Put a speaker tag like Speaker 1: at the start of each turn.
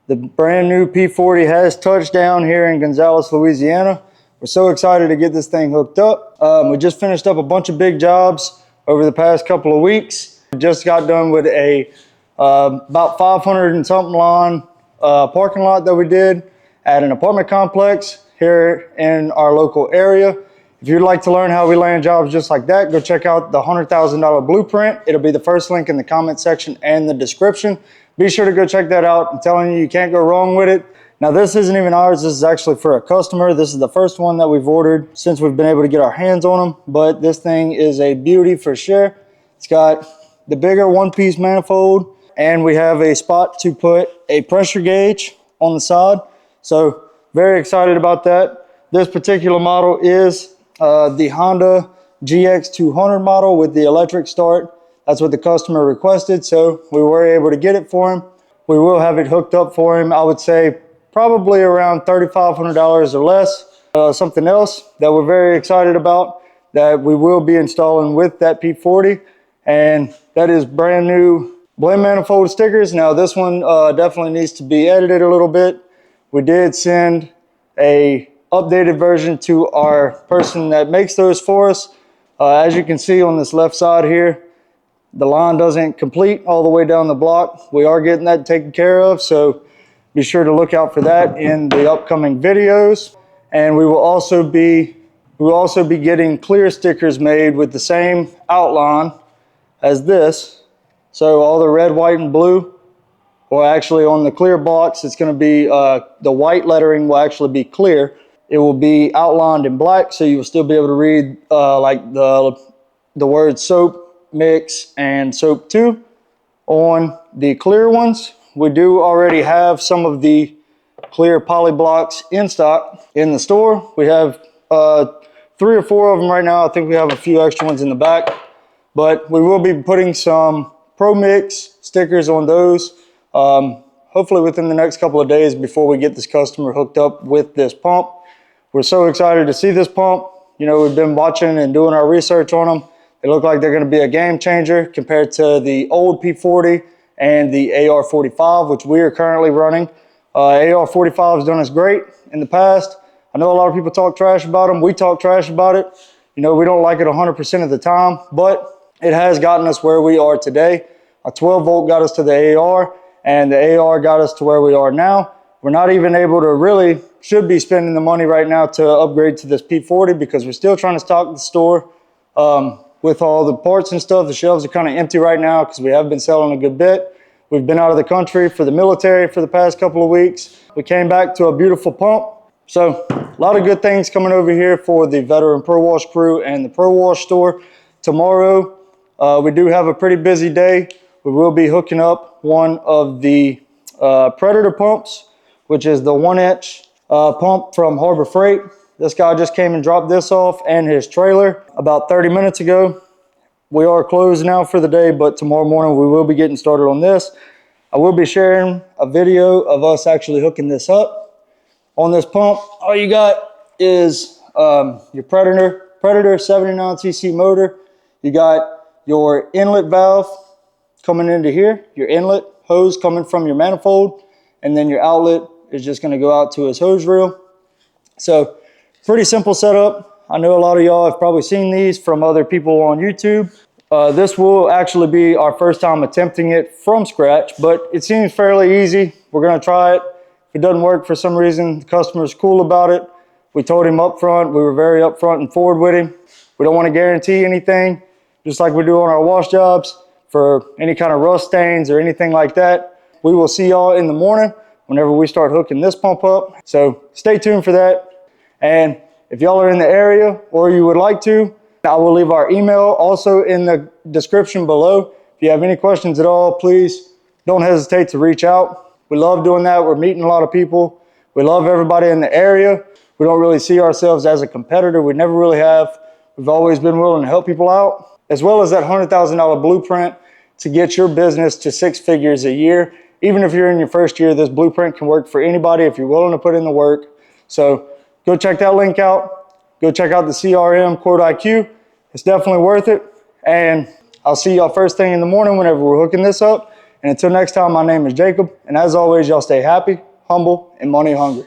Speaker 1: The brand new P40 has touched down here in Gonzales, Louisiana. We're so excited to get this thing hooked up. We just finished up a bunch of big jobs over the past couple of weeks. We just got done with a about 500 and something lawn parking lot that we did at an apartment complex here in our local area. If you'd like to learn how we land jobs just like that, go check out the $100,000 blueprint. It'll be the first link in the comment section and the description. Be sure to go check that out. I'm telling you, you can't go wrong with it. Now, this isn't even ours. This is actually for a customer. This is the first one that we've ordered since we've been able to get our hands on them. But this thing is a beauty for sure. It's got the bigger one-piece manifold, and we have a spot to put a pressure gauge on the side. So very excited about that. This particular model is the Honda GX200 model with the electric start. That's what the customer requested, so we were able to get it for him. We will have it hooked up for him, I would say probably around $3,500 or less. Something else that we're very excited about that we will be installing with that P40, and that is brand new blend manifold stickers. Now this one definitely needs to be edited a little bit. We did send a updated version to our person that makes those for us. As you can see on this left side here, the line doesn't complete all the way down the block. We are getting that taken care of, so be sure to look out for that in the upcoming videos. And we will also be getting clear stickers made with the same outline as this. So all the red, white, and blue, or actually on the clear box, it's going to be the white lettering will actually be clear. It will be outlined in black, so you will still be able to read like the words soap, mix, and soap 2 on the clear ones. We do already have some of the clear poly blocks in stock in the store. We have 3 or 4 of them right now. I think we have a few extra ones in the back, but we will be putting some Pro Mix stickers on those hopefully within the next couple of days before we get this customer hooked up with this pump. We're so excited to see this pump. You know, we've been watching and doing our research on them. They look like they're going to be a game changer compared to the old P40 and the AR45, which we are currently running. AR45 has done us great in the past. I know a lot of people talk trash about them. We talk trash about it. You know, we don't like it 100% of the time, but it has gotten us where we are today. A 12 volt got us to the AR, and the AR got us to where we are now. We're not even able to really should be spending the money right now to upgrade to this P40 because we're still trying to stock the store with all the parts and stuff. The shelves are kind of empty right now because we have been selling a good bit. We've been out of the country for the military for the past couple of weeks. We came back to a beautiful pump. So a lot of good things coming over here for the Veteran Pro Wash crew and the Pro Wash store. Tomorrow, we do have a pretty busy day. We will be hooking up one of the Predator pumps, which is the 1-inch pump from Harbor Freight. This guy just came and dropped this off and his trailer about 30 minutes ago. We are closed now for the day, but tomorrow morning we will be getting started on this. I will be sharing a video of us actually hooking this up on this pump. All you got is your Predator 79cc motor. You got your inlet valve coming into here, your inlet hose coming from your manifold, and then your outlet is just going to go out to his hose reel. So pretty simple setup. I know a lot of y'all have probably seen these from other people on YouTube. This will actually be our first time attempting it from scratch, but it seems fairly easy. We're going to try it. If it doesn't work for some reason, the customer's cool about it. We told him up front. We were very upfront and forward with him. We don't want to guarantee anything, just like we do on our wash jobs for any kind of rust stains or anything like that. We will see y'all in the morning whenever we start hooking this pump up. So stay tuned for that. And if y'all are in the area or you would like to, I will leave our email also in the description below. If you have any questions at all, please don't hesitate to reach out. We love doing that. We're meeting a lot of people. We love everybody in the area. We don't really see ourselves as a competitor. We never really have. We've always been willing to help people out, as well as that $100,000 blueprint to get your business to 6 figures a year. Even if you're in your first year, this blueprint can work for anybody if you're willing to put in the work. So go check that link out. Go check out the CRM Quote IQ. It's definitely worth it. And I'll see y'all first thing in the morning whenever we're hooking this up And until next time, my name is Jacob. And as always, y'all stay happy, humble, and money hungry.